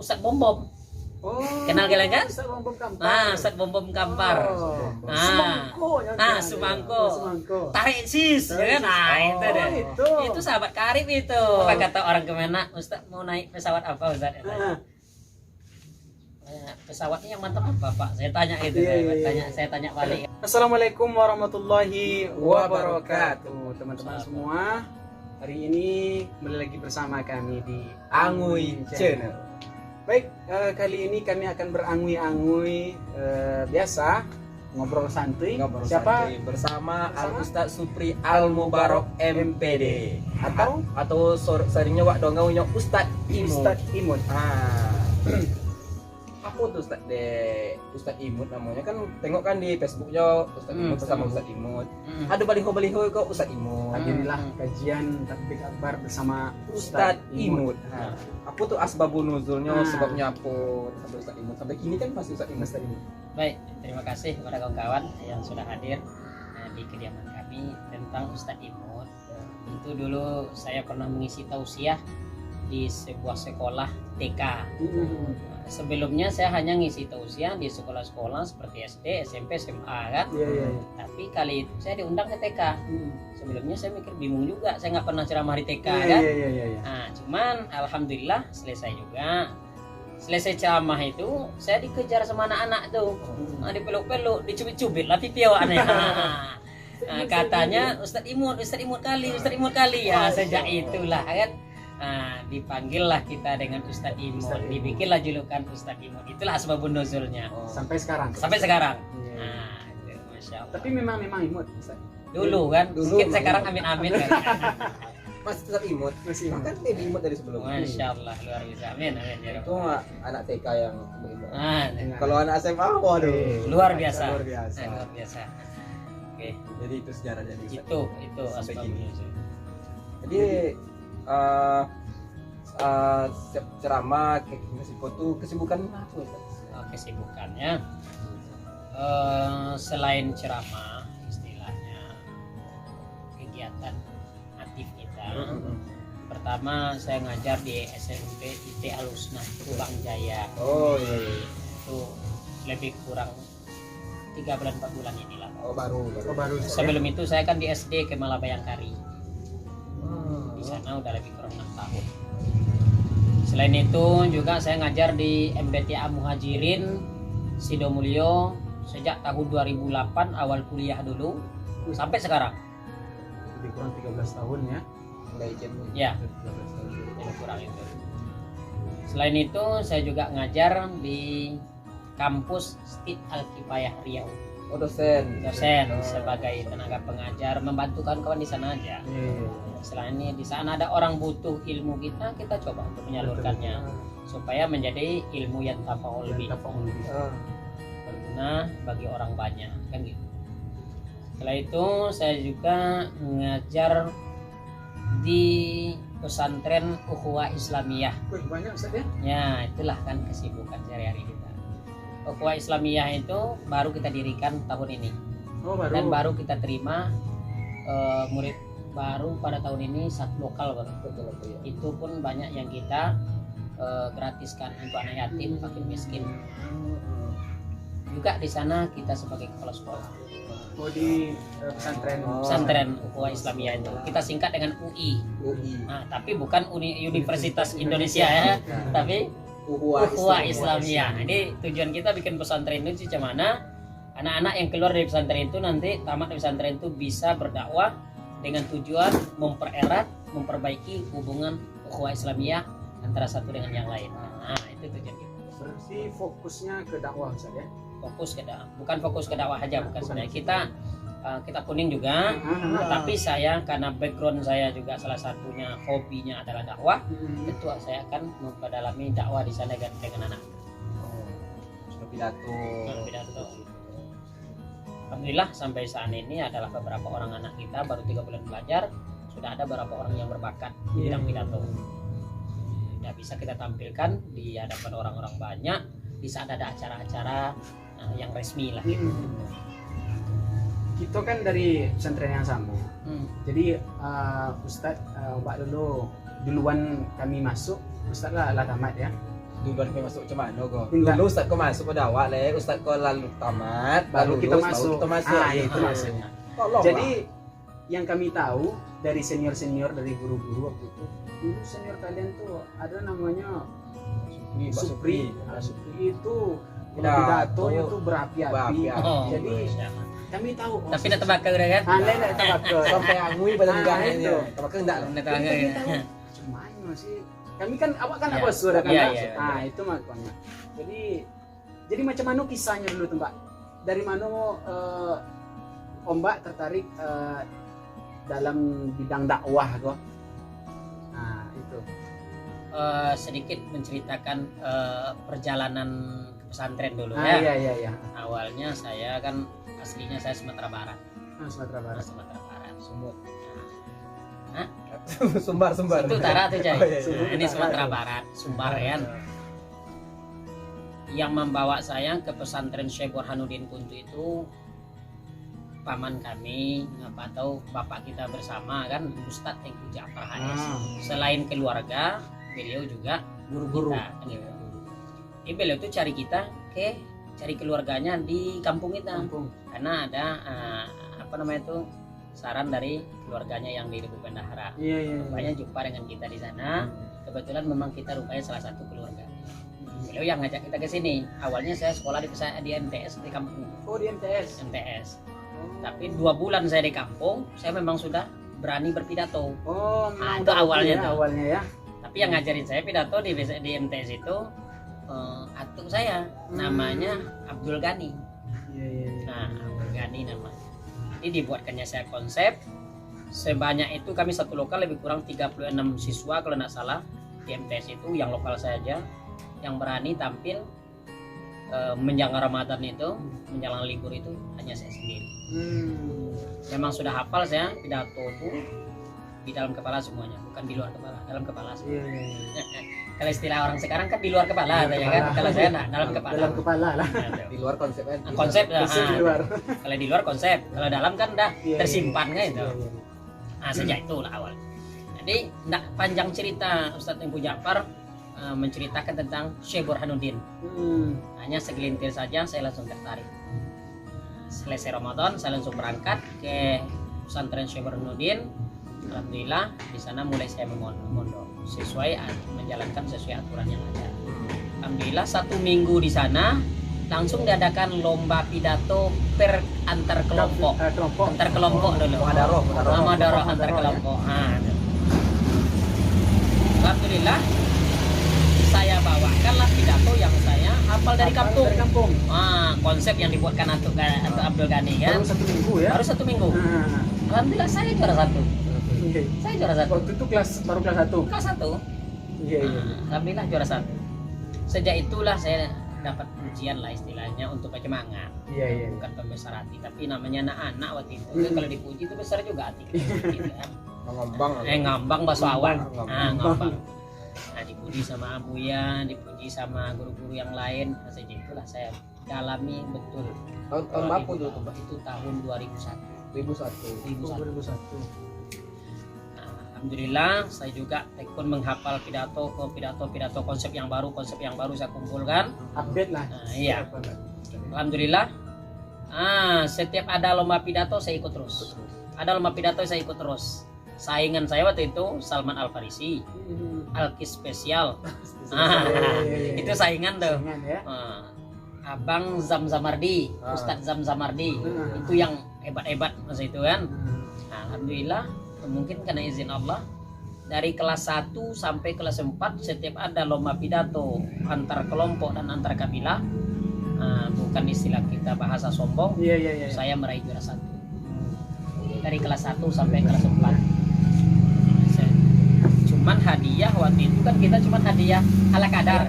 Ustadz Bom Bom. Oh, Kenal kalian kan? Ustadz Bom Bom Kampar. Ustadz Bom Bom Kampar. Semangko. Semangko. Semangko. Tarik sis, ya kan? Nah, itu deh. Itu sahabat karib itu. Apa kata orang Kemenak, Ustadz mau naik pesawat apa Ustadz? Pesawatnya yang mantap apa Pak? Saya tanya itu, saya tanya balik. Assalamualaikum warahmatullahi wabarakatuh, teman-teman semua. Hari ini kembali lagi bersama kami di Angui Channel. Baik, kali ini kami akan berangui-angui biasa, ngobrol santuy. Siapa? Santuy bersama Al Ustadz Supri Al Mubarok MPD atau seringnya wak dongaunya Ustadz Imut. Ustadz Imut. Apa tuh Ustadz Imut namanya, kan tengok kan di Facebooknya Ustadz Imut bersama Ustadz Imut. Ada baliho-baliho kok Ustadz Imut. Hadirilah kajian takbir akbar bersama Ustadz Imut. Apa tuh asbabun nuzulnya, sebabnya apa sampai Ustadz Imut sampai kini kan masih Ustadz Imut. Baik, terima kasih kepada kawan-kawan yang sudah hadir di kediaman kami tentang Ustadz Imut. Itu dulu saya pernah mengisi tausiah di sebuah sekolah TK. Sebelumnya saya hanya ngisi tausiah di sekolah-sekolah seperti SD, SMP, SMA kan. Tapi kali itu saya diundang ke TK. Sebelumnya saya mikir bingung juga, saya nggak pernah ceramah di TK kan. Nah, cuman alhamdulillah selesai juga. Selesai ceramah itu saya dikejar sama anak-anak tuh. Dipeluk-peluk, dicubit-cubit lah pipi awaknya. Nah, katanya Ustadz Imut kali ya. Sejak itulah kan. Nah, dipanggillah kita dengan Ustadz Imut, dibikinlah julukan Ustadz Imut. Itulah asbabun nuzulnya. Sampai sekarang. Nah, itu masya Allah. Tapi memang Imut, Ustadz. Dulu kan, mungkin sekarang amin kan. Masih tetap Imut. Kan lebih Imut dari sebelumnya. Masya Allah, luar biasa. Amin ya. Itu anak TK yang berimut. Kalau anak SMA, waduh, luar biasa. Oke. Jadi itu sejarah dari Itu asbabun nuzul. Jadi ceramah tuh kesibukan apa? Kesibukannya selain ceramah, istilahnya kegiatan aktif kita. Pertama saya ngajar di SMP IT Al-Husnah Subang Jaya. Itu lebih kurang 3 bulan 4 bulan inilah. Baru. Sebelum itu saya kan di SD Kemala Bayangkari. Di sana udah lebih kurang 6 tahun. Selain itu juga saya ngajar di MBTA Muhajirin Sidomulyo sejak tahun 2008 awal kuliah dulu sampai sekarang. Lebih kurang 13 tahun ya. Ya, lebih kurang itu. Selain itu saya juga ngajar di kampus Stid Al-Kifayah Riau. Dosen sebagai tenaga pengajar, membantu kawan-kawan di sana aja. Selain ini di sana ada orang butuh ilmu kita coba untuk menyalurkannya supaya menjadi ilmu yang tafa'ul lebih berguna bagi orang banyak kan gitu. Setelah itu saya juga mengajar di pesantren Ukhuwah Islamiyah. Banyak Ustaz ya? Ya, itulah kan kesibukan sehari-hari kita. Ukhuwah Islamiyah itu baru kita dirikan tahun ini. Dan baru kita terima murid baru pada tahun ini satu lokal baru. Itu pun banyak yang kita gratiskan untuk anak yatim, fakir miskin. Juga di sana kita sebagai kepala sekolah. Di pesantren Ukhuwah Islamiyah itu kita singkat dengan UI. Nah, tapi bukan Universitas Indonesia ya, tapi Ukhuwah Islamiyah. Jadi tujuan kita bikin pesantren itu mana anak-anak yang keluar dari pesantren itu nanti tamat dari pesantren itu bisa berdakwah dengan tujuan memperbaiki hubungan Ukhuwah Islamiyah antara satu dengan yang lain. Nah, itu tujuan kita. Berarti fokusnya ke dakwah Ustaz ya? Bukan fokus ke dakwah aja, bukan sebenarnya. Kita kuning juga, tapi saya karena background saya juga salah satunya hobinya adalah dakwah, tentu saya akan memperdalami dakwah di sana dengan anak. Pidato. Alhamdulillah sampai saat ini adalah beberapa orang anak kita baru 3 bulan belajar, sudah ada beberapa orang yang berbakat di bidang pidato. Sudah bisa kita tampilkan di hadapan orang-orang banyak di saat ada acara-acara yang resmi lah gitu. Kita kan dari pesantren yang sama. Jadi Ustadz Mbak duluan kami masuk, Ustadz lah tamat ya. duluan kau masuk macam mana kau? Enggak. Dulu Ustaz kau masuk pada awal Ustaz kau lalu tamat, Baru kita lulus, masuk. baru kita masuk. Ah, itu maksudnya. Tolong Jadi yang kami tahu dari senior-senior dari guru-guru waktu itu, dulu senior kalian tuh ada namanya Supri. Nah, Supri itu pidatonya tuh berapi-api. Berapi-api. Oh, Jadi iya. kami tahu. Tapi nak tebakar udah kan? Anda nak tabak sampai angui pada Ah, enggaknya. itu. Tabak enggak. Nak Jadi tebakar kami ya. tahu cuman sih. Kami kan awak kan Iya. apa sudah kan? Iya, Mbak? iya, Nah, itu makanya. Jadi macam mana kisahnya dulu tuh, Mbak? Dari mana Om Mbak tertarik dalam bidang dakwah kok? Nah, itu. Sedikit menceritakan perjalanan ke pesantren dulu Ah, ya. iya iya. Awalnya saya kan aslinya saya Sumatera Barat. Sumatera Barat. Sumatera Barat. Sumut. Hah? Sumbar. Itu utara tuh Jai. Oh, iya, iya. Nah, ini Sumatera Barat, Sumbar kan. Yang membawa saya ke pesantren Syekh Burhanuddin Kuntu itu paman kami, apa tahu bapak kita bersama kan, Ustadz Tengku Ja'far HS. Selain keluarga, beliau juga Guru-guru. kita, kan gitu. Jadi beliau tuh cari keluarganya di kampung kita, Kampung. karena ada apa namanya itu saran dari keluarganya yang di Lubuk Bendahara. Iya. Rupanya jumpa dengan kita di sana. Kebetulan memang kita rupanya salah satu keluarga. Beliau yang ngajak kita ke sini. Awalnya saya sekolah di MTS di kampung. Oh, di MTS. MTS. Tapi 2 bulan saya di kampung, saya memang sudah berani berpidato. Oh, Ah, memang itu udah awalnya ya, tuh. awalnya ya. Tapi yang ngajarin saya pidato di MTS itu atuk saya, namanya Abdul Ghani. Iya. Nah, Abdul Ghani namanya. Ini dibuatkannya saya konsep. Sebanyak itu kami satu lokal lebih kurang 36 siswa kalau tidak salah di MTS itu, yang lokal saja yang berani tampil menjelang Ramadan itu, menjelang libur itu hanya saya sendiri. Memang sudah hafal saya pidato itu di dalam kepala semuanya, bukan di luar kepala, dalam kepala. Iya. Kalau istilah orang sekarang kan di luar kepala, Di luar ya kan? kepala. Kalau saya enggak, dalam kepala. Dalam kepala lah. Nah, Di luar konsepnya. konsep dah. Konsep di luar. Kalau di luar konsep, kalau dalam kan dah Iya, tersimpan kan itu. Iya. Nah, sejak itulah awal. Jadi enggak panjang cerita, Ustadz Tengku Ja'far menceritakan tentang Syekh Burhanuddin. Hanya segelintir saja saya langsung tertarik. Selesai Ramadan saya langsung berangkat ke pesantren Syekh Burhanuddin. Alhamdulillah di sana mulai saya memondok sesuai menjalankan sesuai aturan yang ada. Alhamdulillah 1 minggu di sana langsung diadakan lomba pidato per antar kelompok. Antar kelompok dulu. Muhadaroh. Muhadaroh antar kelompok. Alhamdulillah saya bawakanlah pidato yang saya hafal dari kampung. Konsep yang dibuatkan Atuk Abdul Ghani kan. Baru 1 minggu ya. Baru 1 minggu. Alhamdulillah saya juara 1. Saya juara 1. Waktu itu baru kelas 1. Kelas 1. Iya. Alhamdulillah juara 1. Sejak itulah saya dapat pujian lah istilahnya untuk penyemangat. Iya. Bukan pembesar hati, tapi namanya anak-anak waktu itu. Kan kalau dipuji itu besar juga hati. Gitu kan. Ngambang. Ngambang bahasa awan. Ngambang. Ngambang. Nah, dipuji sama Abuya, dipuji sama guru-guru yang lain. Nah, sejak itulah saya dalami betul. Tahun berapa dulu tuh, Pak? Itu tahun 2001. 2001. Nah, alhamdulillah saya juga tekun menghafal pidato konsep yang baru saya kumpulkan. Update lah. Nah, iya. Alhamdulillah. Setiap ada lomba pidato saya ikut terus. Saingan saya waktu itu Salman Al Farisi, Alkis Spesial. Itu saingan tuh. Ya. Abang Zamzamardi, Ustadz Zamzamardi. Itu yang hebat-hebat masa itu kan. Nah, alhamdulillah mungkin karena izin Allah dari kelas 1 sampai kelas 4 setiap ada lomba pidato antar kelompok dan antar kabilah, bukan istilah kita bahasa sombong, Iya. saya meraih juara 1 dari kelas 1 sampai kelas 4. Cuman hadiah waktu itu kan kita cuma hadiah ala kadar.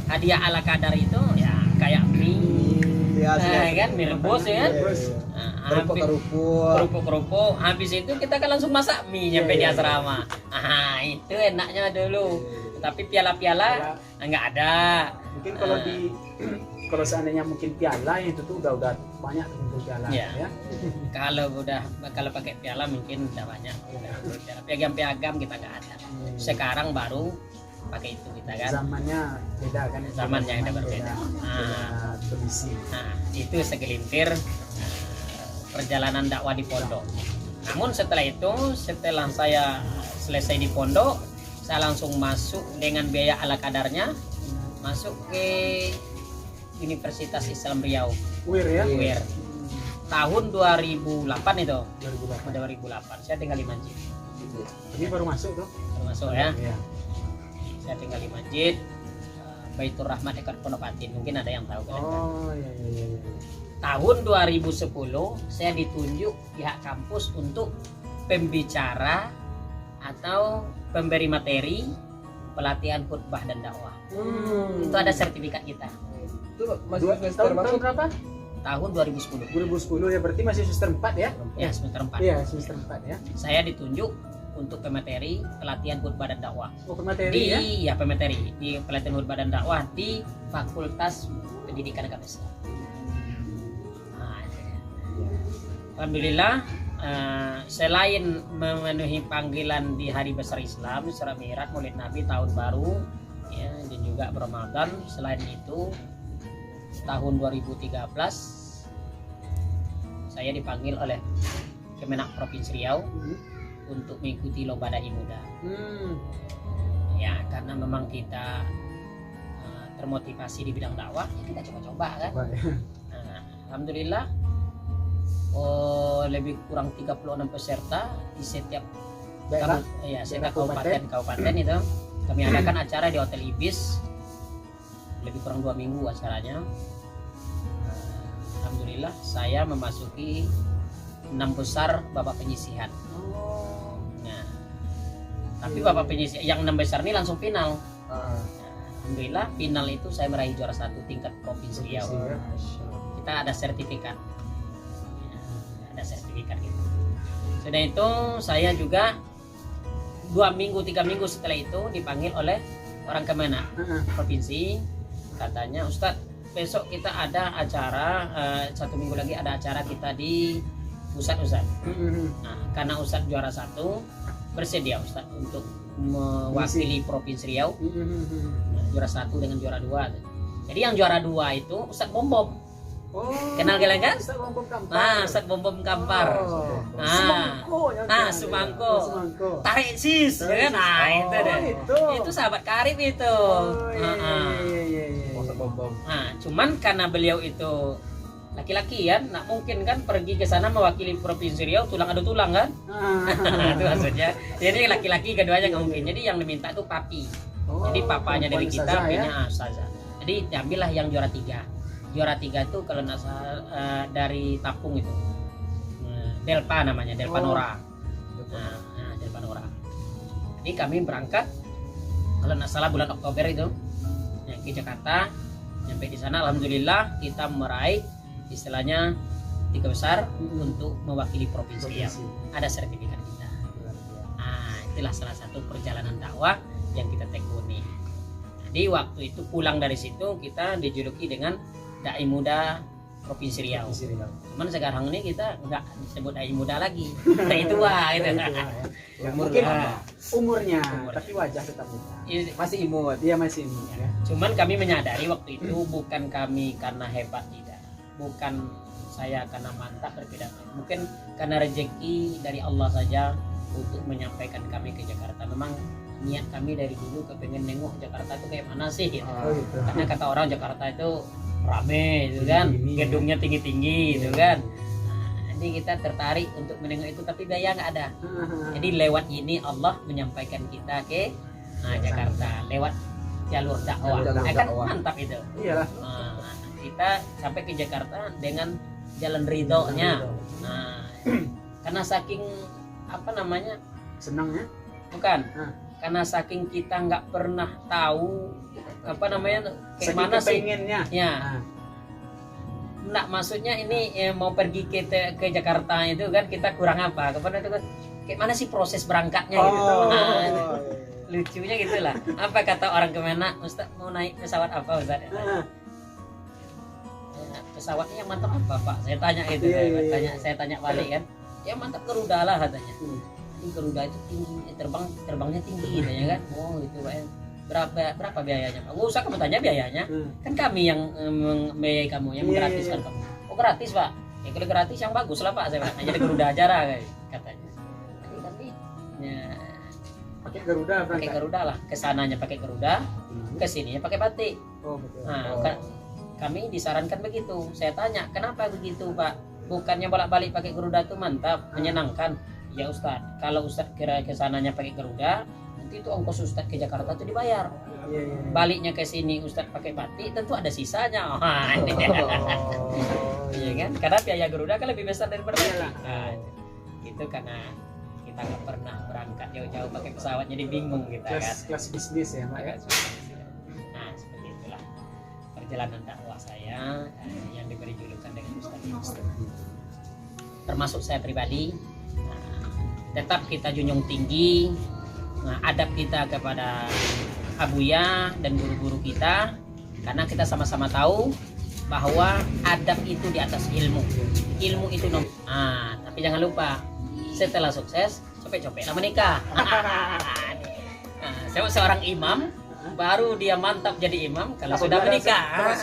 Hadiah ala kadar itu ya kayak mie, kan mie rebus ya kan. Kerupuk. Habis itu kita kan langsung masak mie nyampe di asrama. Itu enaknya dulu. Tapi piala-piala nggak ada. Mungkin kalau seandainya mungkin piala itu tuh udah banyak untuk piala ya. Kalau pakai piala mungkin udah banyak. Piagam-piagam kita nggak ada. Sekarang baru pakai itu kita kan. Zamannya beda kan? Zamannya ada berbeda. Beda kondisi. Nah, itu segelintir perjalanan dakwah di pondok. Namun setelah itu, setelah saya selesai di pondok, saya langsung masuk dengan biaya ala kadarnya, masuk ke Universitas Islam Riau, UIR ya? UIR. Tahun 2008 itu. 2008. 2008. Saya tinggal di masjid. Ini baru masuk tuh? Baru masuk ya. Iya. Saya tinggal di masjid Baitur Rahmat dekat Pondok Patin. Mungkin ada yang tahu kan? Oh iya. Tahun 2010 saya ditunjuk pihak kampus untuk pembicara atau pemberi materi pelatihan khutbah dan dakwah. Itu ada sertifikat kita. Itu masih semester Tahun berapa? Tahun 2010. 2010 ya, berarti masih semester 4 ya? Ya, semester 4. Iya, semester 4 ya. Saya ditunjuk untuk pemateri pelatihan khutbah dan dakwah. Oh, pemateri Di ya? pemateri di pelatihan khutbah dan dakwah di Fakultas Pendidikan Agama Islam. Nah, alhamdulillah, selain memenuhi panggilan di hari besar Islam, Isra Mi'raj, Maulid Nabi, tahun baru, ya, dan juga Ramadan. Selain itu, tahun 2013 saya dipanggil oleh Kemenak Provinsi Riau untuk mengikuti lomba dai muda. Ya, karena memang kita termotivasi di bidang dakwah, ya kita coba-coba kan. Nah, alhamdulillah lebih kurang 36 peserta di setiap Daerah? setiap kabupaten itu kami adakan acara di Hotel Ibis, lebih kurang 2 minggu acaranya. Alhamdulillah saya memasuki 6 besar babak penyisihan. Nah, tapi babak penyisihan yang 6 besar ini langsung final. Alhamdulillah final itu saya meraih juara 1 tingkat provinsi Riau. Kita ada sertifikat. Ada sertifikat gitu. Sudah itu saya juga 2 minggu 3 minggu setelah itu dipanggil oleh orang Kemenak provinsi, katanya, Ustadz, besok kita ada acara, 1 minggu lagi ada acara kita di pusat Ustadz. Nah, karena Ustadz juara 1, bersedia Ustadz untuk mewakili provinsi Riau. Nah, juara 1 dengan juara 2. Jadi yang juara 2 itu Ustadz Bom Bom. Kenal kalian kan? Ustadz Bom Bom Kampar. Nah, Ustadz Bom Bom Kampar. Semangko. Tarik sis, ya kan? Nah, itu deh. Itu sahabat karib itu. Nah, cuman karena beliau itu laki-laki ya, nggak mungkin kan pergi ke sana mewakili provinsi Riau tulang adu tulang kan? Itu maksudnya. Jadi laki-laki keduanya nggak mungkin. Jadi yang diminta itu papi. Jadi papanya dari kita, punya Ustazah. Jadi diambillah yang juara 3. Juara 3 itu kalau nggak salah dari Tapung itu, Delpa namanya, Delpa Nora. Nah, Delpa Nora. Jadi kami berangkat kalau nggak salah bulan Oktober itu ya, ke Jakarta. Sampai di sana alhamdulillah kita meraih istilahnya 3 besar untuk mewakili provinsi Riau. Ada sertifikat kita. Nah, itulah salah satu perjalanan dakwah yang kita tekuni. Jadi waktu itu pulang dari situ kita dijuluki dengan Dai Muda Provinsi Riau. Cuman sekarang ini kita nggak disebut Dai Muda lagi, Dai tua gitu. Mungkin umurnya, tapi wajah tetap muda. Masih imut. Dia masih imut ya. Cuman kami menyadari waktu itu bukan kami karena hebat, tidak, bukan saya karena mantap, berbeda. Mungkin karena rezeki dari Allah saja untuk menyampaikan kami ke Jakarta. Memang niat kami dari dulu kepengen nengok Jakarta itu kayak mana sih gitu. Karena kata orang Jakarta itu rame gitu kan, gedungnya tinggi-tinggi gitu kan. Nah, jadi kita tertarik untuk menengok itu, tapi biaya nggak ada. Jadi lewat ini Allah menyampaikan kita ke Jakarta lewat jalur dakwah. Kan mantap itu. Iyalah. Nah, kita sampai ke Jakarta dengan jalan ridhonya. Nah, karena saking apa namanya, senangnya bukan, karena saking kita nggak pernah tahu apa namanya kayak mana sih pengennya ya. Nggak, maksudnya ini mau pergi ke Jakarta itu kan kita kurang apa, kapan itu kan kayak mana sih proses berangkatnya gitu. Nah, lucunya gitulah. Apa kata orang Kemenak, Ustaz mau naik pesawat apa Ustaz? Pesawatnya yang mantap apa Pak? Saya tanya gitu. Saya tanya balik kan. Ya mantap Garuda lah katanya. Garuda itu tinggi, terbangnya tinggi katanya kan. Oh gitu Pak. berapa biayanya Pak? Nggak usah kamu tanya biayanya, kan kami yang membiayai kamu, yang Iya, menggratiskan iya. kamu. Oh gratis Pak? Ya kalau gratis yang bagus lah Pak, saya bilang. Nah, jadi Garuda acara katanya. Tapi ya, Pakai Garuda pakai berangkat. Garuda lah, kesananya pakai Garuda, kesininya pakai batik. Oh betul. Nah, Oh. kami disarankan begitu. Saya tanya, kenapa begitu Pak? Bukannya bolak-balik pakai Garuda itu mantap, menyenangkan. Ya Ustadz, kalau Ustadz kira kesananya pakai Garuda, nanti itu ongkos Ustadz ke Jakarta itu dibayar. Iya, iya. Baliknya ke sini Ustadz pakai batik, tentu ada sisanya. Wah, ini. Iya kan? Karena biaya Garuda kan lebih besar daripada Iyalah. batik. Nah, itu karena kita nggak pernah berangkat jauh-jauh pakai pesawat, jadi bingung kita kan. Kelas bisnis ya, Pak ya. Agak sulit sih. Nah, seperti itulah perjalanan dakwah saya yang diberi julukan dengan Ustaz Imut. Termasuk saya pribadi, tetap kita junjung tinggi adab kita kepada abuya dan guru-guru kita, karena kita sama-sama tahu bahwa adab itu di atas ilmu. Ilmu itu nomor. Tapi jangan lupa, setelah sukses, copek-copek menikah. Seorang imam baru dia mantap jadi imam kalau sudah menikah.